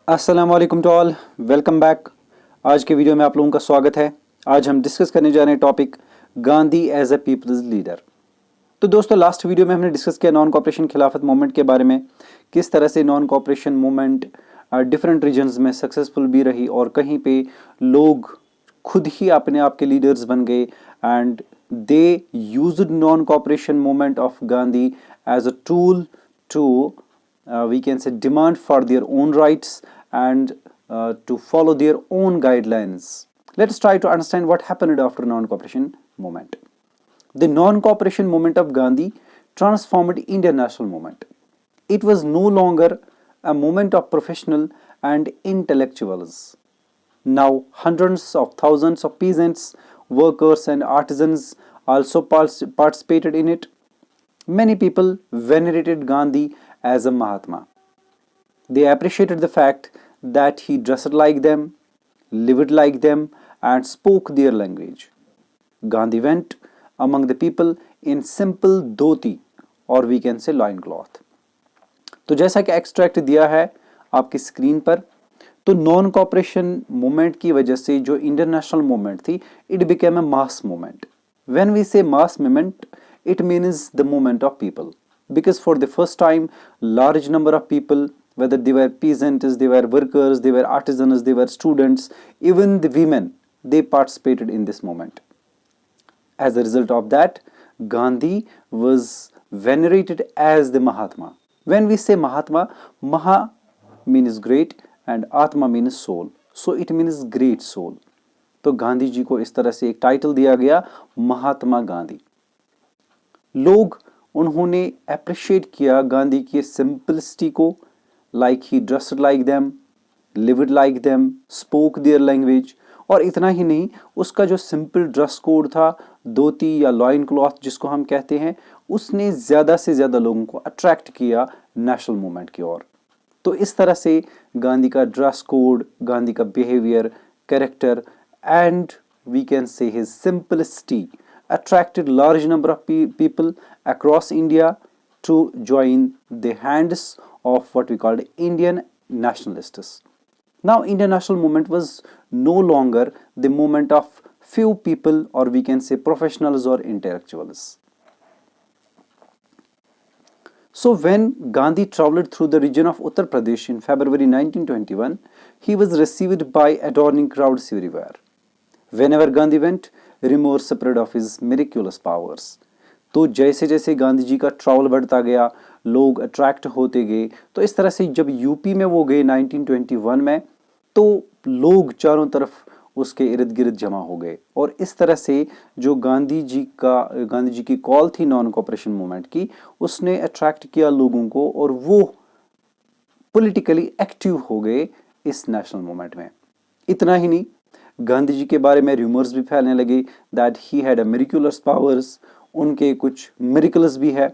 अस्सलाम वालेकुम to all, welcome back. आज के वीडियो में आप लोगों का स्वागत है। आज हम डिस्कस करने जा रहे हैं topic Gandhi as a people's leader. तो दोस्तों, लास्ट वीडियो में हमने डिस्कस किया नॉन कॉपरेशन खिलाफत मूवमेंट के बारे में, किस तरह से non cooperation movement different reasons में सक्सेसफुल भी रही और कहीं पे लोग खुद ही अपने आप के लीडर्स बन गए and they used non cooperation movement of Gandhi as a tool to we can say demand for their own rights and to follow their own guidelines. Let us try to understand what happened after non-cooperation movement. The non-cooperation movement of Gandhi transformed Indian national movement. It was no longer a movement of professional and intellectuals. Now hundreds of thousands of peasants, workers and artisans also participated in it. Many people venerated Gandhi as a Mahatma. They appreciated the fact that he dressed like them, lived like them, and spoke their language. Gandhi went among the people in simple dhoti or we can say loincloth. तो जैसा कि extract दिया है आपकी screen पर, तो non cooperation movement की वजह से जो इंटरनेशनल मूवमेंट थी, it became a mass movement. When we say mass movement, it means the movement of people, because for the first time large number of people, whether they were peasants, they were workers, they were artisans, they were students, even the women, they participated in this movement. As a result of that, Gandhi was venerated as the Mahatma. When we say Mahatma, Maha means great and Atma means soul, so it means great soul. तो गांधी जी को इस तरह से एक title दिया गया, महात्मा गांधी. लोग उन्होंने अप्रिशिएट किया गांधी की सिंपलिसिटी को, like he dressed like them, lived like them, spoke their language. और इतना ही नहीं, उसका जो सिंपल ड्रेस कोड था, धोती या लॉइन क्लॉथ जिसको हम कहते हैं, उसने ज़्यादा से ज़्यादा लोगों को अट्रैक्ट किया नेशनल मूवमेंट की ओर. तो इस तरह से गांधी का ड्रेस कोड, गांधी का behaviour, character and we can say his simplicity attracted large number of people across India to join the hands of what we called Indian nationalists. Now Indian national movement was no longer the movement of few people or we can say professionals or intellectuals. So when Gandhi traveled through the region of Uttar Pradesh in February 1921, he was received by adoring crowds everywhere. Whenever Gandhi went, rumors spread of his miraculous powers. तो जैसे जैसे गांधी जी का travel बढ़ता गया, लोग attract होते गए. तो इस तरह से जब यूपी में वो गए 1921 में, तो लोग चारों तरफ उसके इर्द गिर्द जमा हो गए. और इस तरह से जो गांधी जी की कॉल थी नॉन कॉपरेशन मूवमेंट की, उसने अट्रैक्ट किया लोगों को और वो पॉलिटिकली एक्टिव हो गए इस नेशनल मूवमेंट में. इतना ही नहीं, गांधी जी के बारे में रूमर्स भी फैलने लगे that he had a miraculous powers. उनके कुछ मिरेकल्स भी है,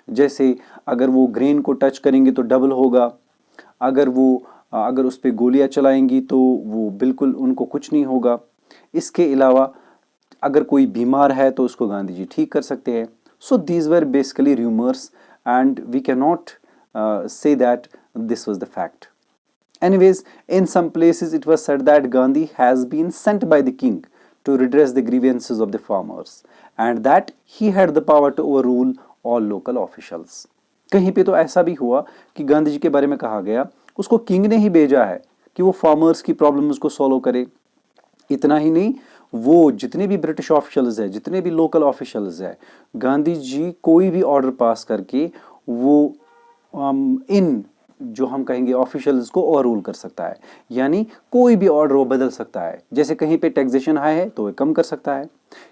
जैसे अगर वो ग्रेन को टच करेंगे तो डबल होगा, अगर उस पर गोलियां चलाएंगी तो वो बिल्कुल उनको कुछ नहीं होगा. इसके अलावा अगर कोई बीमार है तो उसको गांधी जी ठीक कर सकते हैं. So these were basically rumours and we can not say that this was the fact. Anyways, in some places it was said that Gandhi has been sent by the king to redress the grievances of the farmers and that he had the power to overrule all local officials. कहीं पे तो ऐसा भी हुआ कि गांधी जी के बारे में कहा गया उसको किंग ने ही भेजा है कि वो फार्मर्स की प्रॉब्लम्स को सॉल्व करे. इतना ही नहीं, वो जितने भी ब्रिटिश ऑफिशियल्स हैं, जितने भी लोकल ऑफिशियल्स हैं, गांधी जी कोई भी ऑर्डर पास करके वो इन जो हम कहेंगे ऑफिशियल्स को ओवररूल कर सकता है. यानी कोई भी ऑर्डर वो बदल सकता है. जैसे कहीं पे टैक्सेशन हाई है तो वो कम कर सकता है,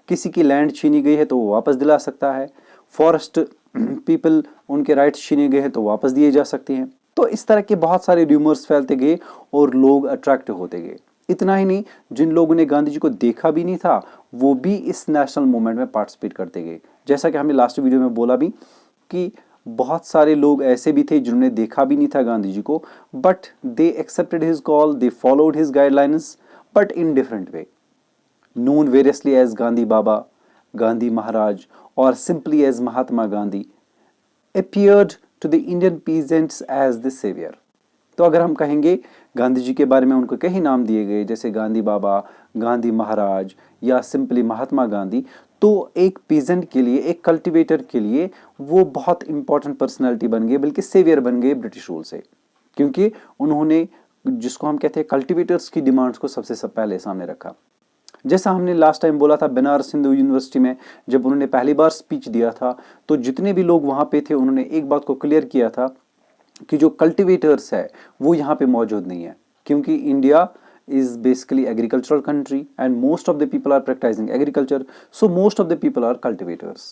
किसी की लैंड छीनी गई है तो वो वापस दिला सकता है, फॉरेस्ट पीपल उनके राइट्स छीने गए हैं तो वापस दिए जा सकते हैं. तो इस तरह के बहुत सारे रूमर्स फैलते गए और लोग अट्रैक्ट होते गए. इतना ही नहीं, जिन लोगों ने गांधी जी को देखा भी नहीं था वो भी इस नेशनल मूवमेंट में पार्टिसिपेट करते गए. जैसा कि हमने लास्ट वीडियो में बोला भी कि बहुत सारे लोग ऐसे भी थे जिन्होंने देखा भी नहीं था गांधी जी को, but they accepted his call, they followed his guidelines, but in different way. Known variously as Gandhi Baba, Gandhi Maharaj और simply as Mahatma Gandhi, appeared to the Indian peasants as the savior. तो अगर हम कहेंगे गांधी जी के बारे में उनको कई नाम दिए गए, जैसे गांधी बाबा, गांधी महाराज या सिंपली महात्मा गांधी। तो एक पीजेंट के लिए, एक कल्टिवेटर के लिए वो बहुत इंपॉर्टेंट पर्सनैलिटी बन गए, बल्कि सेवियर बन गए ब्रिटिश रूल से, क्योंकि उन्होंने, जिसको हम कहते हैं कल्टिवेटर्स की डिमांड्स को सबसे पहले सामने रखा। जैसा हमने लास्ट टाइम बोला था, बनारस हिंदू यूनिवर्सिटी में जब उन्होंने पहली बार स्पीच दिया था, तो जितने भी लोग वहां पे थे उन्होंने एक बात को क्लियर किया था कि जो कल्टिवेटर्स है वो यहाँ पे मौजूद नहीं है, क्योंकि India is basically agricultural country and most of the people are practicing agriculture, so most of the people are cultivators.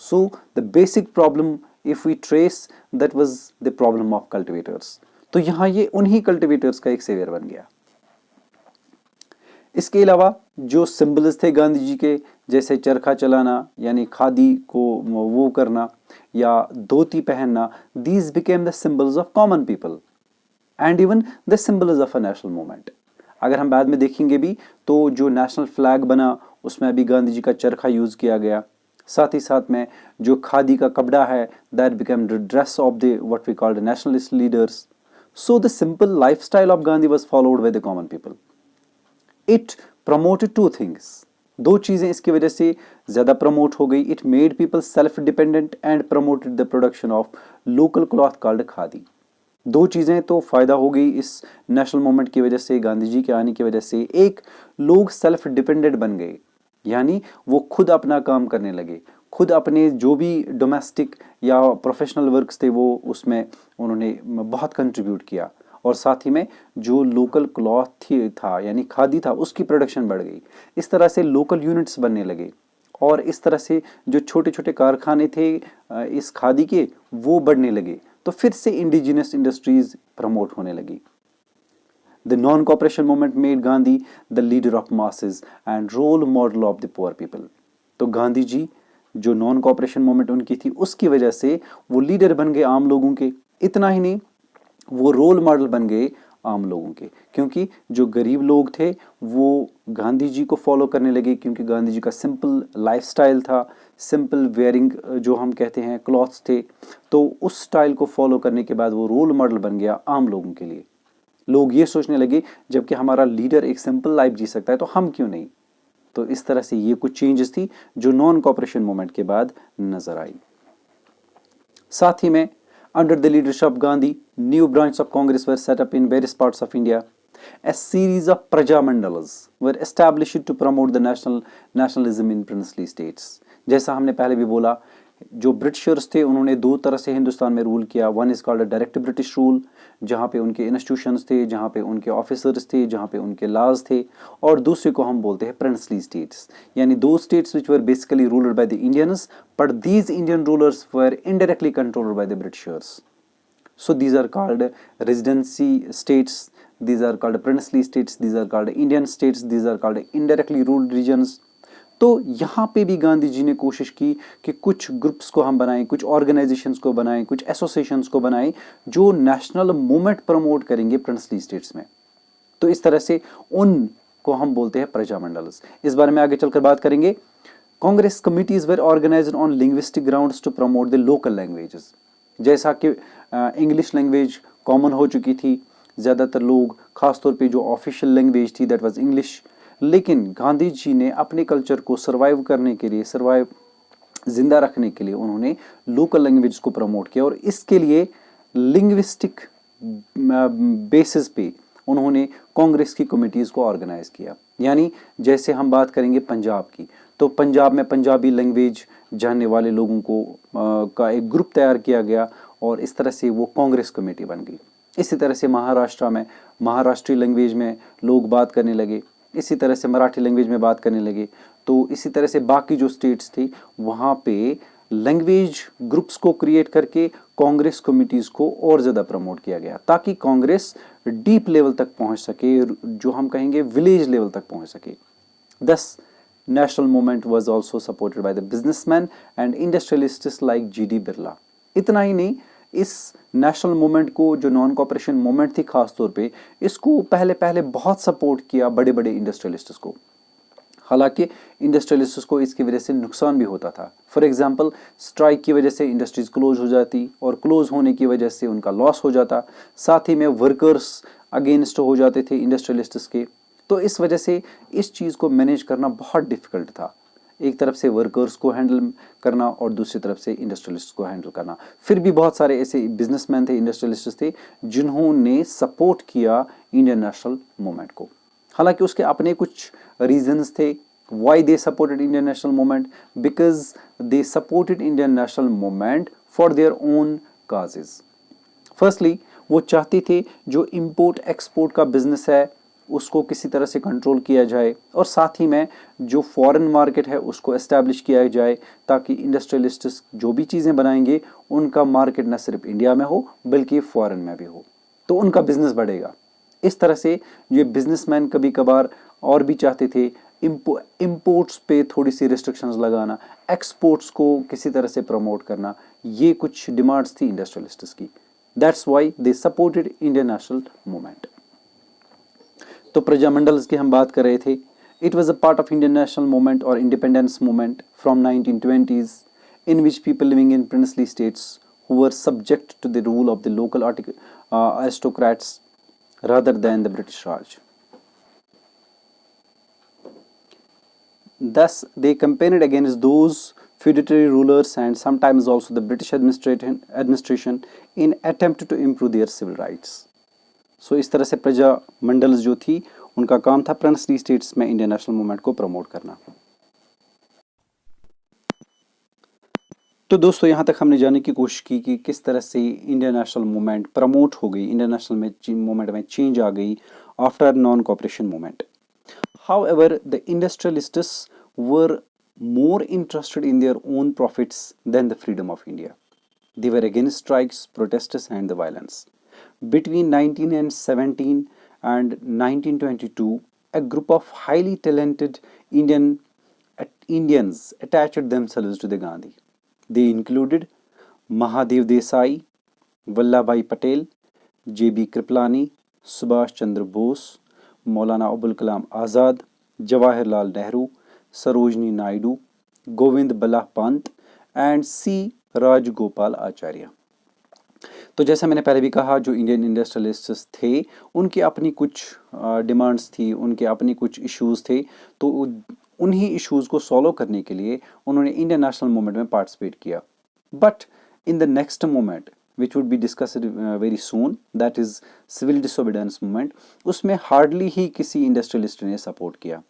So the basic problem, if we trace, that was the problem of cultivators. तो यहाँ ये उन्हीं cultivators का एक saviour बन गया। इसके अलावा जो सिंबल्स थे गांधी जी के, जैसे चरखा चलाना यानी खादी को वो करना या धोती पहनना, these became the symbols of common people and even the symbols of a national movement. अगर हम बाद में देखेंगे भी तो जो नेशनल फ्लैग बना उसमें भी गांधी जी का चरखा यूज किया गया। साथ ही साथ में जो खादी का कपड़ा है, that become the dress of the what we called nationalist leaders. So the simple lifestyle of Gandhi was followed by the common people. It promoted two things, दो चीजें इसकी वजह से ज्यादा प्रमोट हो गई। It made people self dependent and promoted the production of local cloth called khadi. दो चीजें तो फायदा हो गई इस नेशनल मूवमेंट की वजह से, गांधी जी के आने की वजह से। एक, लोग सेल्फ डिपेंडेंट बन गए, यानी वो खुद अपना काम करने लगे, खुद अपने जो भी डोमेस्टिक या प्रोफेशनल वर्क्स थे वो उसमें उन्होंने बहुत कंट्रीब्यूट किया। और साथ ही में जो लोकल क्लॉथ था यानी खादी था उसकी प्रोडक्शन बढ़ गई। इस तरह से लोकल यूनिट्स बनने लगे और इस तरह से जो छोटे छोटे कारखाने थे इस खादी के वो बढ़ने लगे। तो फिर से इंडिजिनस इंडस्ट्रीज प्रमोट होने लगी। The non cooperation movement made Gandhi the leader of masses and role model of the poor people. तो गांधी जी जो नॉन कॉपरेशन मूवमेंट उनकी थी उसकी वजह से वो लीडर बन गए आम लोगों के। इतना ही नहीं, वो रोल मॉडल बन गए आम लोगों के, क्योंकि जो गरीब लोग थे वो गांधी जी को फॉलो करने लगे, क्योंकि गांधी जी का सिंपल लाइफस्टाइल था, सिंपल वेयरिंग जो हम कहते हैं क्लॉथ्स थे। तो उस स्टाइल को फॉलो करने के बाद वो रोल मॉडल बन गया आम लोगों के लिए। लोग ये सोचने लगे जबकि हमारा लीडर एक सिंपल लाइफ जी सकता है तो हम क्यों नहीं। तो इस तरह से ये कुछ चेंजेस थी जो नॉन कॉपरेशन मूवमेंट के बाद नजर आई। साथ ही में under the leadership of Gandhi, new branches of Congress were set up in various parts of India. A series of Praja Mandalas were established to promote the nationalism in princely states. जैसा हमने पहले भी बोला, जो Britishers थे उन्होंने दो तरह से हिंदुस्तान में रूल किया। One is called direct British rule, जहाँ पे उनके इंस्टीट्यूशंस थे, जहाँ पे उनके ऑफिसर्स थे, जहाँ पे उनके लॉज थे। और दूसरे को हम बोलते हैं प्रिंसली स्टेट्स, यानी दो states which were basically ruled by the Indians, but these Indian rulers were indirectly controlled by the Britishers. So these are called residency states, these are called princely states, these are called Indian states, these are called indirectly ruled regions. तो यहाँ पे भी गांधी जी ने कोशिश की कि कुछ groups को हम बनाएं, कुछ ऑर्गेनाइजेशंस को बनाएं, कुछ एसोसिएशंस को बनाएं जो नेशनल मूवमेंट प्रमोट करेंगे प्रिंसली स्टेट्स में। तो इस तरह से उन को हम बोलते हैं प्रजा मंडल्स। इस बारे में आगे चलकर बात करेंगे। Congress committees were organised on linguistic grounds to promote the local languages. जैसा कि इंग्लिश लैंग्वेज कॉमन हो चुकी थी, ज़्यादातर लोग, खासतौर पे जो ऑफिशियल लैंग्वेज थी दैट वाज इंग्लिश, लेकिन गांधी जी ने अपने कल्चर को सर्वाइव करने के लिए, जिंदा रखने के लिए उन्होंने लोकल लैंग्वेज को प्रमोट किया। और इसके लिए लिंग्विस्टिक बेसिस पे उन्होंने कांग्रेस की कमिटीज़ को ऑर्गेनाइज किया। यानी जैसे हम बात करेंगे पंजाब की, तो पंजाब में पंजाबी लैंग्वेज जानने वाले लोगों को का एक ग्रुप तैयार किया गया और इस तरह से वो कांग्रेस कमेटी बन गई। इसी तरह से महाराष्ट्र में महाराष्ट्री लैंग्वेज में लोग बात करने लगे, इसी तरह से मराठी लैंग्वेज में बात करने लगे। तो इसी तरह से बाकी जो स्टेट्स थी वहाँ पे लैंग्वेज ग्रुप्स को क्रिएट करके कांग्रेस कमिटीज़ को और ज़्यादा प्रमोट किया गया, ताकि कांग्रेस डीप लेवल तक पहुँच सके, जो हम कहेंगे विलेज लेवल तक पहुँच सके। दस national movement was also supported by the businessmen and industrialists like G.D. Birla. इतना ही नहीं, इस नेशनल मूवमेंट को, जो नॉन कॉपरेशन मूवमेंट थी खास तौर पे, इसको पहले बहुत सपोर्ट किया बड़े बड़े इंडस्ट्रियलिस्ट्स को। हालांकि इंडस्ट्रियलिस्ट्स को इसकी वजह से नुकसान भी होता था। फॉर एग्जांपल, स्ट्राइक की वजह से इंडस्ट्रीज क्लोज हो जाती और क्लोज होने की वजह से उनका लॉस हो जाता। साथ ही में वर्कर्स अगेंस्ट हो जाते थे इंडस्ट्रियलिस्ट्स के। तो इस वजह से इस चीज़ को मैनेज करना बहुत डिफ़िकल्ट था। एक तरफ से वर्कर्स को हैंडल करना और दूसरी तरफ से इंडस्ट्रियलिस्ट को हैंडल करना। फिर भी बहुत सारे ऐसे बिजनेसमैन थे, इंडस्ट्रियलिस्ट थे, जिन्होंने सपोर्ट किया इंडियन नेशनल मूवमेंट को। हालांकि उसके अपने कुछ रीजंस थे why they supported Indian national movement, because they supported Indian national movement for their own causes. Firstly, वो चाहते थे जो इंपोर्ट एक्सपोर्ट का बिजनेस है उसको किसी तरह से कंट्रोल किया जाए, और साथ ही में जो फॉरेन मार्केट है उसको एस्टैब्लिश किया जाए, ताकि इंडस्ट्रियलिस्ट्स जो भी चीज़ें बनाएंगे उनका मार्केट न सिर्फ इंडिया में हो बल्कि फॉरेन में भी हो, तो उनका बिजनेस बढ़ेगा। इस तरह से ये बिजनेसमैन कभी कभार और भी चाहते थे इंपोर्ट्स पे थोड़ी सी रिस्ट्रिक्शंस लगाना, एक्सपोर्ट्स को किसी तरह से प्रमोट करना। ये कुछ डिमांड्स थी इंडस्ट्रियलिस्ट्स की। That's why they supported Indian national movement. तो प्रजामंडल की हम बात कर रहे थे। It was a part of Indian national movement और independence movement from 1920s, in which people living in princely states who were subject to the rule of the local aristocrats rather than the British Raj. Thus, they campaigned against those feudatory rulers and sometimes also the British administration in attempt to improve their civil rights. So, इस तरह से प्रजा मंडल्स जो थी उनका काम था princely states में इंडियन नेशनल मूवमेंट को प्रमोट करना। तो दोस्तों, यहाँ तक हमने जानने की कोशिश की कि किस तरह से इंडियन नेशनल मूवमेंट प्रमोट हो गई, इंडियन नेशनल मूवमेंट में चेंज आ गई after non cooperation movement. However, the industrialists were more interested in their own profits than the freedom of India. They were against strikes, protests, and the violence. Between 1917 and 1922, a group of highly talented Indians attached themselves to the Gandhi. They included Mahadev Desai, Vallabhbhai Patel, J.B. Kripalani, Subhash Chandra Bose, Maulana Abul Kalam Azad, Jawaharlal Nehru, Sarojini Naidu, Govind Ballabh Pant and सी राजगोपाल आचार्य। तो जैसा मैंने पहले भी कहा, जो Indian industrialists थे उनकी अपनी कुछ डिमांड्स थी, उनके अपनी कुछ इश्यूज़ थे। तो उन्हीं इश्यूज़ को सॉल्व करने के लिए उन्होंने इंडियन नेशनल मूवमेंट में पार्टिसिपेट किया। But in the next movement which would be discussed very soon, that is civil disobedience movement, उसमें हार्डली ही किसी इंडस्ट्रियलिस्ट ने सपोर्ट किया,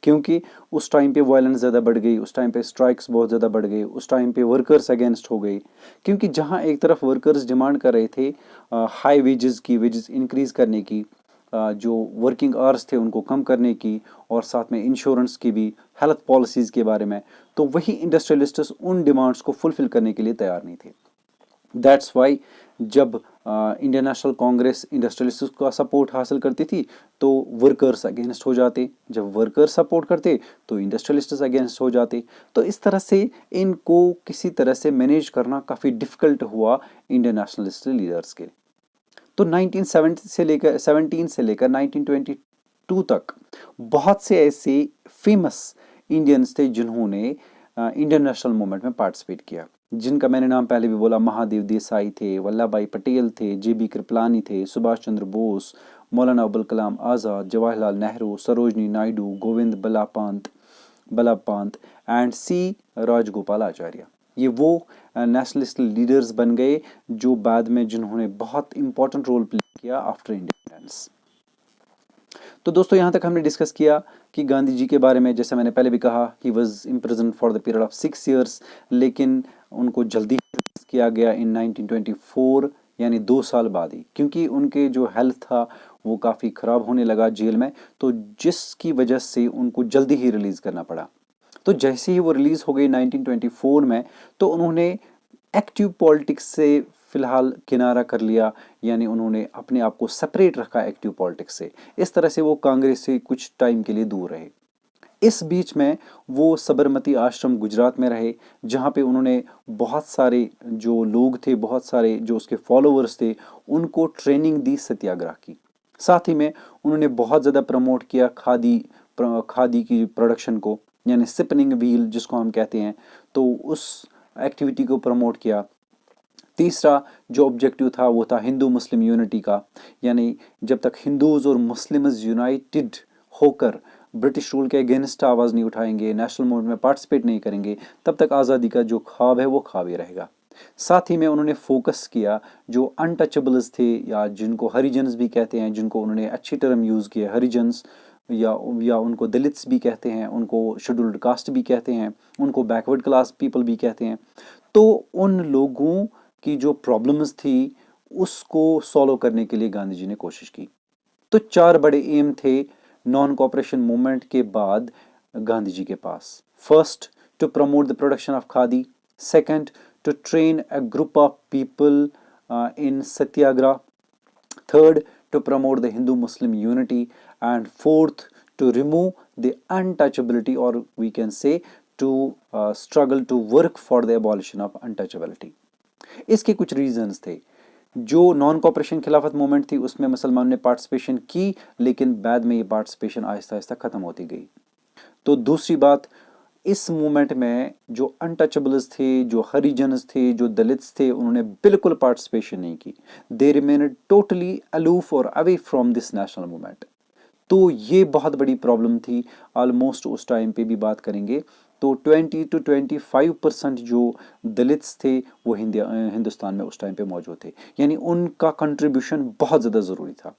क्योंकि उस टाइम पे वायलेंस ज़्यादा बढ़ गई, उस टाइम पे स्ट्राइक्स बहुत ज़्यादा बढ़ गई, उस टाइम पे वर्कर्स अगेंस्ट हो गई। क्योंकि जहाँ एक तरफ वर्कर्स डिमांड कर रहे थे हाई वेजेस इंक्रीज़ करने की, जो वर्किंग आवर्स थे उनको कम करने की, और साथ में इंश्योरेंस की भी, हेल्थ पॉलिसीज़ के बारे में, तो वही इंडस्ट्रियलिस्ट्स उन डिमांड्स को फुलफिल करने के लिए तैयार नहीं थे। दैट्स वाई जब इंडियन नेशनल कांग्रेस इंडस्ट्रियलिस्ट्स का सपोर्ट हासिल करती थी तो वर्कर्स अगेंस्ट हो जाते, जब वर्कर्स सपोर्ट करते तो इंडस्ट्रियलिस्ट्स अगेंस्ट हो जाते। तो इस तरह से इनको किसी तरह से मैनेज करना काफ़ी डिफ़िकल्ट हुआ इंडियन नेशनलिस्ट लीडर्स के। तो 1917 से लेकर 1922 तक बहुत से ऐसे फेमस इंडियंस थे जिन्होंने इंडियन नेशनल मूवमेंट में पार्टिसिपेट किया, जिनका मैंने नाम पहले भी बोला। महादेव देसाई थे, वल्लभ भाई पटेल थे, J.B. कृपलानी थे, सुभाष चंद्र बोस, मौलाना अबुल कलाम आज़ाद, जवाहरलाल नेहरू, सरोजनी नायडू, गोविंद बल्लभ पंत एंड सी राजगोपाल आचार्य। ये वो नेशनलिस्ट लीडर्स बन गए जो बाद में जिन्होंने बहुत इंपॉर्टेंट रोल प्ले किया आफ्टर इंडिपेंडेंस। तो दोस्तों, यहाँ तक हमने डिस्कस किया कि गांधी जी के बारे में। जैसे मैंने पहले भी कहा, he was imprison for the period of 6 years, लेकिन उनको जल्दी किया गया इन 1924, यानी 2 साल बाद ही, क्योंकि उनके जो हेल्थ था वो काफ़ी ख़राब होने लगा जेल में, तो जिसकी वजह से उनको जल्दी ही रिलीज़ करना पड़ा। तो जैसे ही वो रिलीज़ हो गई 1924 में, तो उन्होंने एक्टिव पॉलिटिक्स से फिलहाल किनारा कर लिया, यानी उन्होंने अपने आप को सेपरेट रखा एक्टिव पॉलिटिक्स से। इस तरह से वो कांग्रेस से कुछ टाइम के लिए दूर रहे। इस बीच में वो साबरमती आश्रम गुजरात में रहे, जहाँ पे उन्होंने बहुत सारे जो लोग थे, बहुत सारे जो उसके फॉलोअर्स थे, उनको ट्रेनिंग दी सत्याग्रह की। साथ ही में उन्होंने बहुत ज़्यादा प्रमोट किया खादी खादी की प्रोडक्शन को, यानी स्पिनिंग व्हील जिसको हम कहते हैं, तो उस एक्टिविटी को प्रमोट किया। तीसरा जो ऑब्जेक्टिव था वो था हिंदू मुस्लिम यूनिटी का, यानी जब तक हिंदूज और मुस्लिम्स यूनाइटेड होकर ब्रिटिश रूल के अगेंस्ट आवाज़ नहीं उठाएंगे, नेशनल मूवमेंट में पार्टिसिपेट नहीं करेंगे, तब तक आज़ादी का जो ख्वाब है वो ख्वाब ही रहेगा। साथ ही में उन्होंने फोकस किया जो अनटचेबल्स थे, या जिनको हरिजन्स भी कहते हैं, जिनको उन्होंने अच्छी टर्म यूज़ किया, हरिजन्स, या उनको दलित्स भी कहते हैं, उनको शेड्यूल्ड कास्ट भी कहते हैं, उनको बैकवर्ड क्लास पीपल भी कहते हैं। तो उन लोगों की जो प्रॉब्लम्स थी उसको सॉल्व करने के लिए गांधी जी ने कोशिश की। तो 4 बड़े एम थे नॉन कॉपरेशन मूवमेंट के बाद गांधी जी के पास। First, to promote the production of khadi. Second, to train a group of people in satyagraha. Third, to promote the Hindu-Muslim unity, and fourth, to remove the untouchability, or we can say to struggle to work for the abolition of untouchability. इसके कुछ reasons थे। जो non cooperation खिलाफत movement थी उसमें मुसलमानों ने participation की, लेकिन बाद में ये पार्टिसिपेशन आहिस्ता आहिस्ता खत्म होती गई। तो दूसरी बात, इस मूवमेंट में जो अनटचेबल्स थे, जो हरिजन्स थे, जो दलित्स थे, उन्होंने बिल्कुल पार्टिसिपेशन नहीं की। दे रिमेन्ड टोटली अलूफ और away from this national movement. तो ये बहुत बड़ी प्रॉब्लम थी। ऑलमोस्ट उस टाइम पे भी बात करेंगे तो 20 to 25% जो दलित्स थे वो हिंदुस्तान में उस टाइम पे मौजूद थे, यानी उनका कंट्रीब्यूशन बहुत ज़्यादा ज़रूरी था।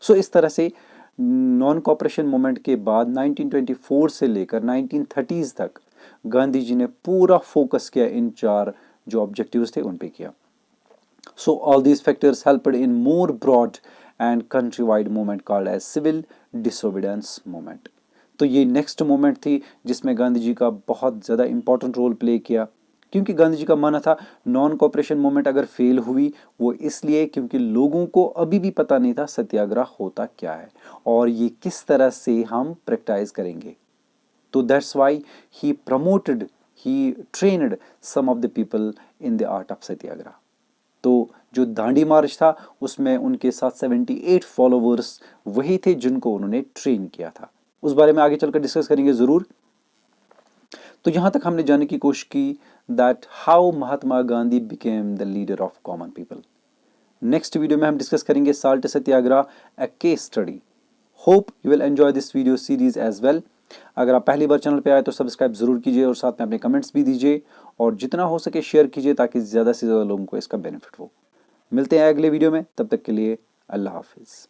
सो इस तरह से नॉन कॉपरेशन मूवमेंट के बाद 1924 से लेकर 1930s तक गांधी जी ने पूरा फोकस किया इन 4 जो ऑब्जेक्टिव्स थे उन पे किया। So all these factors helped in more broad and country wide movement called as civil disobedience movement. तो ये नेक्स्ट मूवमेंट थी जिसमें गांधी जी का बहुत ज़्यादा इंपॉर्टेंट रोल प्ले किया, क्योंकि गांधी जी का मानना था नॉन कॉपरेशन मूवमेंट अगर फेल हुई वो इसलिए क्योंकि लोगों को अभी भी पता नहीं था सत्याग्रह होता क्या है और ये किस तरह से हम प्रैक्टिस करेंगे। तो that's why he promoted, he trained some of the people in the art of satyagraha. तो जो दांडी मार्च था उसमें उनके साथ 78 फॉलोवर्स वही थे जिनको उन्होंने ट्रेन किया था। उस बारे में आगे चलकर डिस्कस करेंगे जरूर। तो यहां तक हमने जानने की कोशिश की that how Mahatma Gandhi became the leader of common people. Next video में हम डिस्कस करेंगे salt satyagraha, a case study. Hope you will enjoy this video series as well. अगर आप पहली बार चैनल पे आए तो सब्सक्राइब जरूर कीजिए और साथ में अपने कमेंट्स भी दीजिए और जितना हो सके शेयर कीजिए ताकि ज़्यादा से ज़्यादा लोगों को इसका बेनिफिट हो। मिलते हैं अगले वीडियो में, तब तक के लिए अल्लाह हाफिज़।